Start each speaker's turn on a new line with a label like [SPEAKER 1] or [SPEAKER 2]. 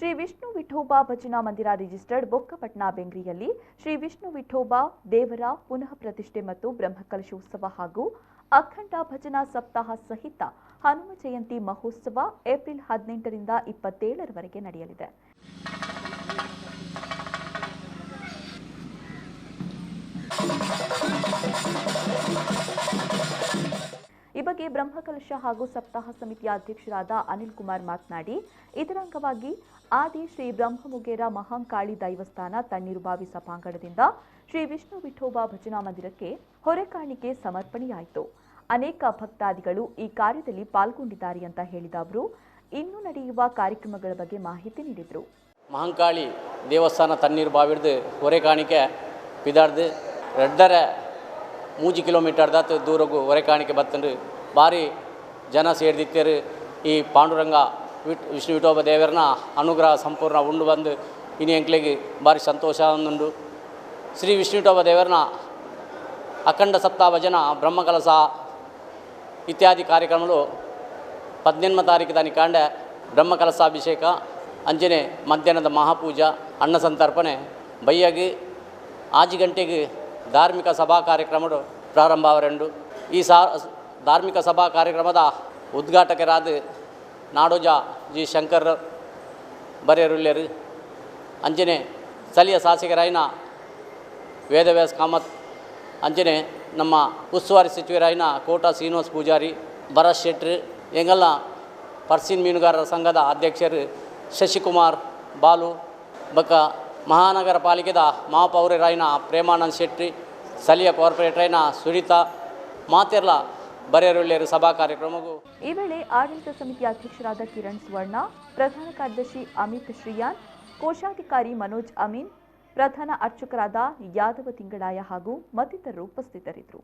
[SPEAKER 1] ಶ್ರೀ ವಿಷ್ಣು ವಿಠೋಬಾ ಭಜನಾ ಮಂದಿರ ರಿಜಿಸ್ಟರ್ಡ್ ಬೊಕ್ಕಪಟ್ನ ಬೆಂಗ್ರಿಯಲ್ಲಿ ಶ್ರೀ ವಿಷ್ಣು ವಿಠೋಬಾ ದೇವರ ಪುನಃ ಪ್ರತಿಷ್ಠೆ ಮತ್ತು ಬ್ರಹ್ಮಕಲಶೋತ್ಸವ ಹಾಗೂ ಅಖಂಡ ಭಜನಾ ಸಪ್ತಾಹ ಸಹಿತ ಹನುಮ ಜಯಂತಿ ಮಹೋತ್ಸವ ಏಪ್ರಿಲ್ 18ರಿಂದ 27ರವರೆಗೆ ನಡೆಯಲಿದೆ. ಈ ಬಗ್ಗೆ ಬ್ರಹ್ಮಕಲಶ ಹಾಗೂ ಸಪ್ತಾಹ ಸಮಿತಿಯ ಅಧ್ಯಕ್ಷರಾದ ಅನಿಲ್ ಕುಮಾರ್ ಮಾತನಾಡಿ, ಇದರ ಅಂಗವಾಗಿ ಆದಿ ಶ್ರೀ ಬ್ರಹ್ಮಮುಗೇರ ಮಹಾಂಕಾಳಿ ದೈವಸ್ಥಾನ ತಣ್ಣೀರುಬಾವಿ ಸಭಾಂಗಣದಿಂದ ಶ್ರೀ ವಿಷ್ಣು ವಿಠೋಬಾ ಭಜನಾ ಮಂದಿರಕ್ಕೆ ಹೊರೆಕಾಣಿಕೆ ಸಮರ್ಪಣೆಯಾಯಿತು. ಅನೇಕ ಭಕ್ತಾದಿಗಳು ಈ ಕಾರ್ಯದಲ್ಲಿ ಪಾಲ್ಗೊಂಡಿದ್ದಾರೆ ಅಂತ ಹೇಳಿದ ಅವರು ಇನ್ನು ನಡೆಯುವ ಕಾರ್ಯಕ್ರಮಗಳ ಬಗ್ಗೆ ಮಾಹಿತಿ ನೀಡಿದರು.
[SPEAKER 2] ಮಹಾಂಕಾಳಿ ದೇವಸ್ಥಾನ ತಣ್ಣೀರುಬಾವಿಡ್ದು ಹೊರೆಕಾಣಿಕೆ ಪಿದಾರ್ದು 2.3 ಕಿಲೋಮೀಟರ್ ದೂರಗೂ ಹೊರೆಕಾಣಿಕೆ ಬತ್ತಂದು ಭಾರಿ ಜನ ಸೇರಿದಿತ್ತೇರು. ಈ ಪಾಂಡುರಂಗ ವಿಷ್ಣು ವಿಠೋಬ ದೇವರನ ಅನುಗ್ರಹ ಸಂಪೂರ್ಣ ಉಂಡು ಬಂದು ಇನ್ನು ಎಂಕ್ಲೆಗೆ ಭಾರಿ ಸಂತೋಷ ಒಂದುಂಡು. ಶ್ರೀ ವಿಷ್ಣು ವಿಠೋಬ ದೇವರನ ಅಖಂಡ ಸಪ್ತಾಹ ಭಜನ ಬ್ರಹ್ಮಕಲಸ ಇತ್ಯಾದಿ ಕಾರ್ಯಕ್ರಮಗಳು 18ನೇ ತಾರೀಕು దాని ಕಾಂಡೆ ಬ್ರಹ್ಮಕಲಸಾಭಿಷೇಕ ಅಂಜನೆ ಮಧ್ಯಾಹ್ನದ ಮಹಾಪೂಜಾ ಅನ್ನ ಸಂತರ್ಪಣೆ ಬಯ್ಯಗೆ 6 ಗಂಟೆಗೆ ಧಾರ್ಮಿಕ ಸಭಾ ಕಾರ್ಯಕ್ರಮಗಳು ಪ್ರಾರಂಭ ಅವರೆಂಡು. ಈ ಧಾರ್ಮಿಕ ಸಭಾ ಕಾರ್ಯಕ್ರಮದ ಉದ್ಘಾಟಕರಾದ ನಾಡೋಜ ಜಿ ಶಂಕರ್ ಬರೆಯರುಳ್ಳೆರು ಅಂಜನೆ ಸ್ಥಳೀಯ ಶಾಸಕರಾಯಿನ ವೇದವ್ಯಾಸ್ ಕಾಮತ್ ಅಂಜನೆ ನಮ್ಮ ಉಸ್ತುವಾರಿ ಸಚಿವರಾಯಿನ ಕೋಟಾ ಶ್ರೀನಿವಾಸ್ ಪೂಜಾರಿ ಭರತ್ ಶೆಟ್ಟಿ ಎಂಗೆಲ್ಲ ಪರ್ಸಿನ್ ಮೀನುಗಾರರ ಸಂಘದ ಅಧ್ಯಕ್ಷರು ಶಶಿಕುಮಾರ್ ಬಾಲು ಬಕ ಮಹಾನಗರ ಪಾಲಿಕೆದ ಮಹಾಪೌರರಾಯಿನ ಪ್ರೇಮಾನಂದ್ ಶೆಟ್ಟಿ ಸ್ಥಳೀಯ ಕಾರ್ಪೊರೇಟರಾಯಿನ ಸುರಿತಾ ಮಾತೆರ್ಲ ಬರೆಯರುಳ್ಳೆರು ಸಭಾ ಕಾರ್ಯಕ್ರಮಗೂ
[SPEAKER 1] ಈ ವೇಳೆ ಆಡಳಿತ ಸಮಿತಿಯ ಅಧ್ಯಕ್ಷರಾದ ಕಿರಣ್ ಸುವರ್ಣ, ಪ್ರಧಾನ ಕಾರ್ಯದರ್ಶಿ ಅಮಿತ್ ಶ್ರೀಯಾನ್, ಕೋಶಾಧಿಕಾರಿ ಮನೋಜ್ ಅಮೀನ್, ಪ್ರಧಾನ ಅರ್ಚಕರಾದ ಯಾದವ ತಿಂಗಳಾಯ ಹಾಗೂ ಮತ್ತಿತರರು ಉಪಸ್ಥಿತರಿದ್ದರು.